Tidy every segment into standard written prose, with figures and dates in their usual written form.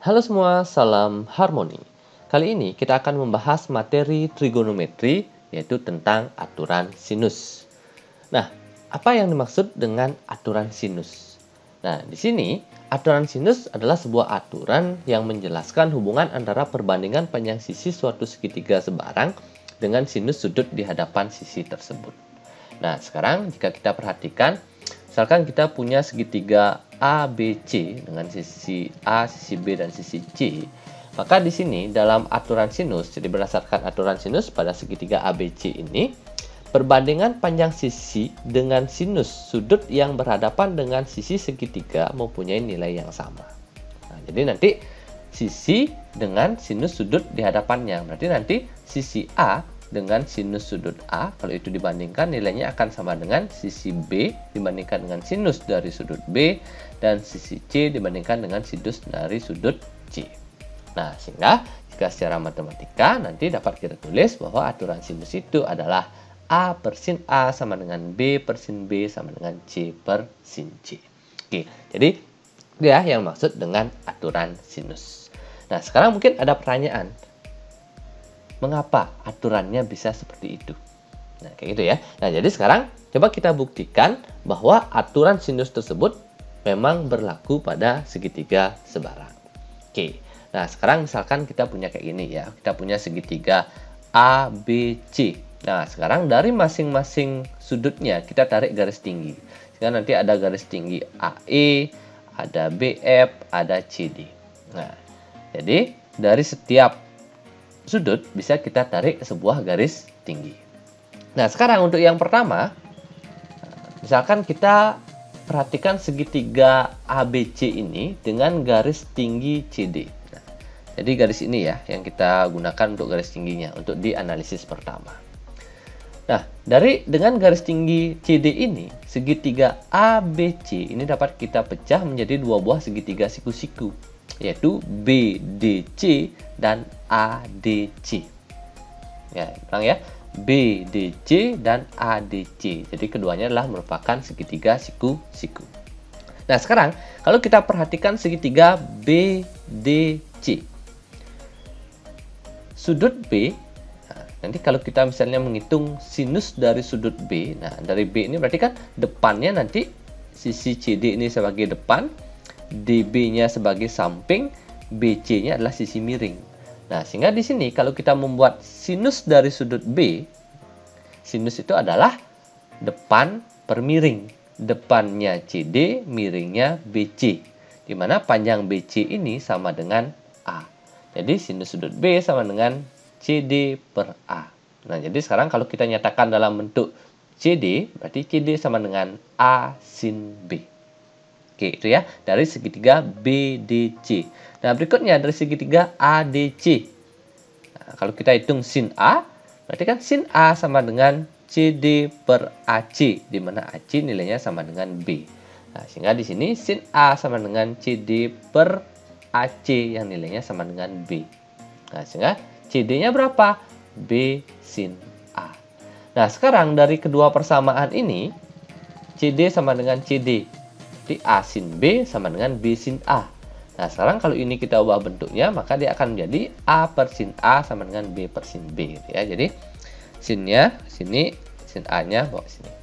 Halo semua, salam harmoni. Kali ini kita akan membahas materi trigonometri, yaitu tentang aturan sinus. Nah, apa yang dimaksud dengan aturan sinus? Nah, di sini aturan sinus adalah sebuah aturan yang menjelaskan hubungan antara perbandingan panjang sisi suatu segitiga sebarang dengan sinus sudut di hadapan sisi tersebut. Nah, sekarang jika kita perhatikan, misalkan kita punya segitiga ABC dengan sisi A, sisi B, dan sisi C, maka di sini dalam aturan sinus, jadi berdasarkan aturan sinus pada segitiga ABC ini, perbandingan panjang sisi dengan sinus sudut yang berhadapan dengan sisi segitiga mempunyai nilai yang sama. Nah, jadi nanti sisi dengan sinus sudut di hadapannya, berarti nanti sisi A dengan sinus sudut A, kalau itu dibandingkan nilainya akan sama dengan sisi B dibandingkan dengan sinus dari sudut B, dan sisi C dibandingkan dengan sinus dari sudut C. Nah, sehingga jika secara matematika nanti dapat kita tulis bahwa aturan sinus itu adalah A per sin A sama dengan B per sin B sama dengan C per sin C. Oke, jadi dia yang maksud dengan aturan sinus. Nah, sekarang mungkin ada pertanyaan. Mengapa aturannya bisa seperti itu? Nah, kayak gitu ya. Nah, jadi sekarang coba kita buktikan bahwa aturan sinus tersebut memang berlaku pada segitiga sebarang. Oke. Nah, sekarang misalkan kita punya kayak gini ya. Kita punya segitiga ABC. Nah, sekarang dari masing-masing sudutnya kita tarik garis tinggi. Sehingga nanti ada garis tinggi AE, ada BF, ada CD. Nah, jadi dari setiap sudut bisa kita tarik sebuah garis tinggi. Nah, sekarang untuk yang pertama, misalkan kita perhatikan segitiga ABC ini dengan garis tinggi CD. Nah, jadi garis ini ya yang kita gunakan untuk garis tingginya untuk dianalisis pertama. Nah, dengan garis tinggi CD ini, segitiga ABC ini dapat kita pecah menjadi dua buah segitiga siku-siku, yaitu BDC dan ADC. Ya, ulang ya. BDC dan ADC. Jadi keduanya adalah merupakan segitiga siku-siku. Nah, sekarang kalau kita perhatikan segitiga BDC. Sudut B, nanti kalau kita misalnya menghitung sinus dari sudut B, nah dari B ini berarti kan depannya nanti sisi CD ini sebagai depan, DB-nya sebagai samping, BC-nya adalah sisi miring. Nah, sehingga di sini kalau kita membuat sinus dari sudut B, sinus itu adalah depan per miring. Depannya CD, miringnya BC. Di mana panjang BC ini sama dengan A. Jadi sinus sudut B sama dengan CD per A. Nah, jadi sekarang kalau kita nyatakan dalam bentuk CD, berarti CD sama dengan A sin B. Oke, itu ya, dari segitiga BDC. Nah, berikutnya dari segitiga ADC. Nah, kalau kita hitung sin A, berarti kan sin A sama dengan CD per AC, di mana AC nilainya sama dengan B. Nah, sehingga di sini sin A sama dengan CD per AC yang nilainya sama dengan B. Nah, sehingga CD-nya berapa? B sin A. Nah, sekarang dari kedua persamaan ini, CD sama dengan CD. Jadi A sin B sama dengan B sin A. Nah, sekarang kalau ini kita ubah bentuknya, maka dia akan menjadi A per sin A sama dengan B per sin B. Ya, jadi sinnya sini, sin A-nya bawa sini.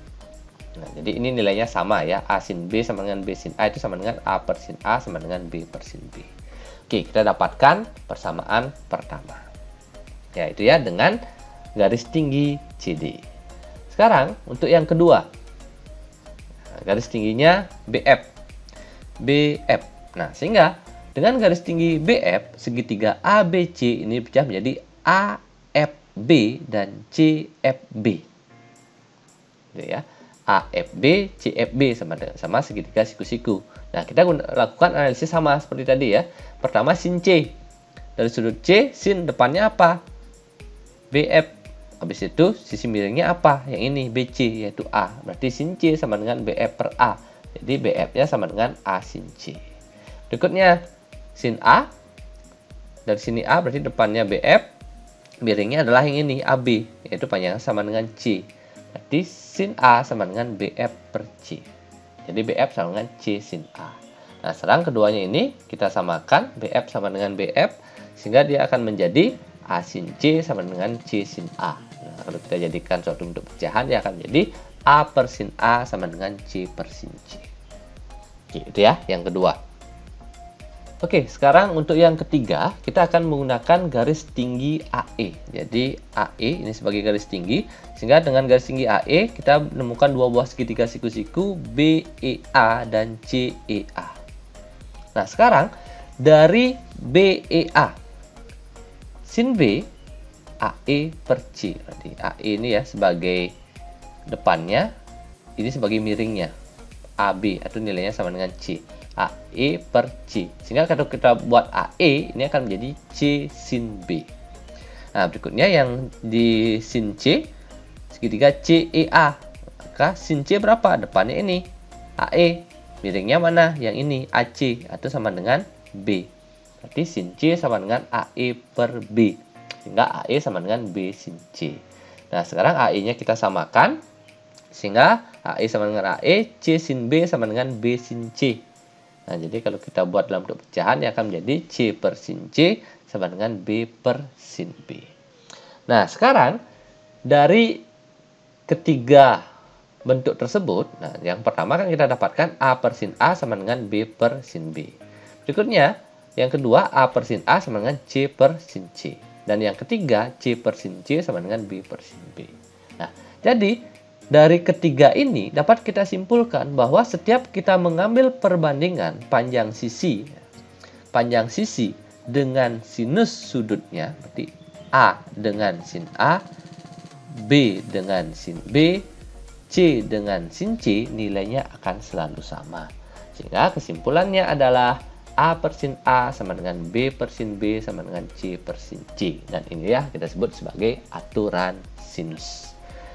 Nah, jadi ini nilainya sama ya. A sin B sama dengan B sin A itu sama dengan A per sin A sama dengan B per sin B. Oke, kita dapatkan persamaan pertama. Ya, itu ya dengan garis tinggi CD. Sekarang untuk yang kedua. Garis tingginya BF. BF. Nah, sehingga dengan garis tinggi BF, segitiga ABC ini pecah menjadi AFB dan CFB. Gitu ya. AFB, CFB sama segitiga siku-siku. Nah, kita lakukan analisis sama seperti tadi ya. Pertama sin C. Dari sudut C, sin depannya apa? BF. Habis itu sisi miringnya apa? Yang ini BC yaitu A. Berarti sin C sama dengan BF per A. Jadi BF-nya sama dengan A sin C. Berikutnya sin A. Dari sini A berarti depannya BF. Miringnya adalah yang ini AB. Yaitu panjangnya sama dengan C. Berarti sin A sama dengan BF per C. Jadi BF sama dengan C sin A. Nah, sekarang keduanya ini kita samakan, BF sama dengan BF, sehingga dia akan menjadi A sin C sama dengan C sin A. Nah, kalau kita jadikan suatu bentuk pecahan, dia akan menjadi A per sin A sama dengan C per sin C. Oke, itu ya, yang kedua. Oke, sekarang untuk yang ketiga, kita akan menggunakan garis tinggi AE. Jadi, AE ini sebagai garis tinggi, sehingga dengan garis tinggi AE, kita menemukan dua buah segitiga siku-siku BEA dan CEA. Nah, sekarang dari BEA, sin B, AE per C. Berarti AE ini ya sebagai depannya, ini sebagai miringnya. AB, atau nilainya sama dengan C. AE per C. Sehingga kalau kita buat AE, ini akan menjadi C sin B. Nah, berikutnya yang di sin C, segitiga CEA. Maka sin C berapa? Depannya ini, AE. Miringnya mana? Yang ini, AC, atau sama dengan B. Berarti sin C sama dengan AE per B. Sehingga AE sama dengan B sin C. Nah, sekarang AE-nya kita samakan. Sehingga AE sama dengan AE, C sin B sama dengan B sin C. Nah, jadi kalau kita buat dalam bentuk pecahan, dia akan menjadi C per sin C sama dengan B per sin B. Nah, sekarang dari ketiga bentuk tersebut, nah yang pertama kan kita dapatkan A per sin A sama dengan B per sin B. Berikutnya, yang kedua A per sin A sama dengan C per sin C. Dan yang ketiga, C per sin C sama dengan B per sin B. Nah, jadi dari ketiga ini dapat kita simpulkan bahwa setiap kita mengambil perbandingan panjang sisi dengan sinus sudutnya, berarti A dengan sin A, B dengan sin B, C dengan sin C, nilainya akan selalu sama. Sehingga kesimpulannya adalah A per sin A sama dengan B per sin B sama dengan C per sin C. Dan ini ya kita sebut sebagai aturan sinus.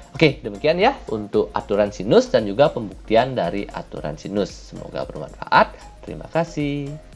Oke, demikian ya untuk aturan sinus dan juga pembuktian dari aturan sinus. Semoga bermanfaat. Terima kasih.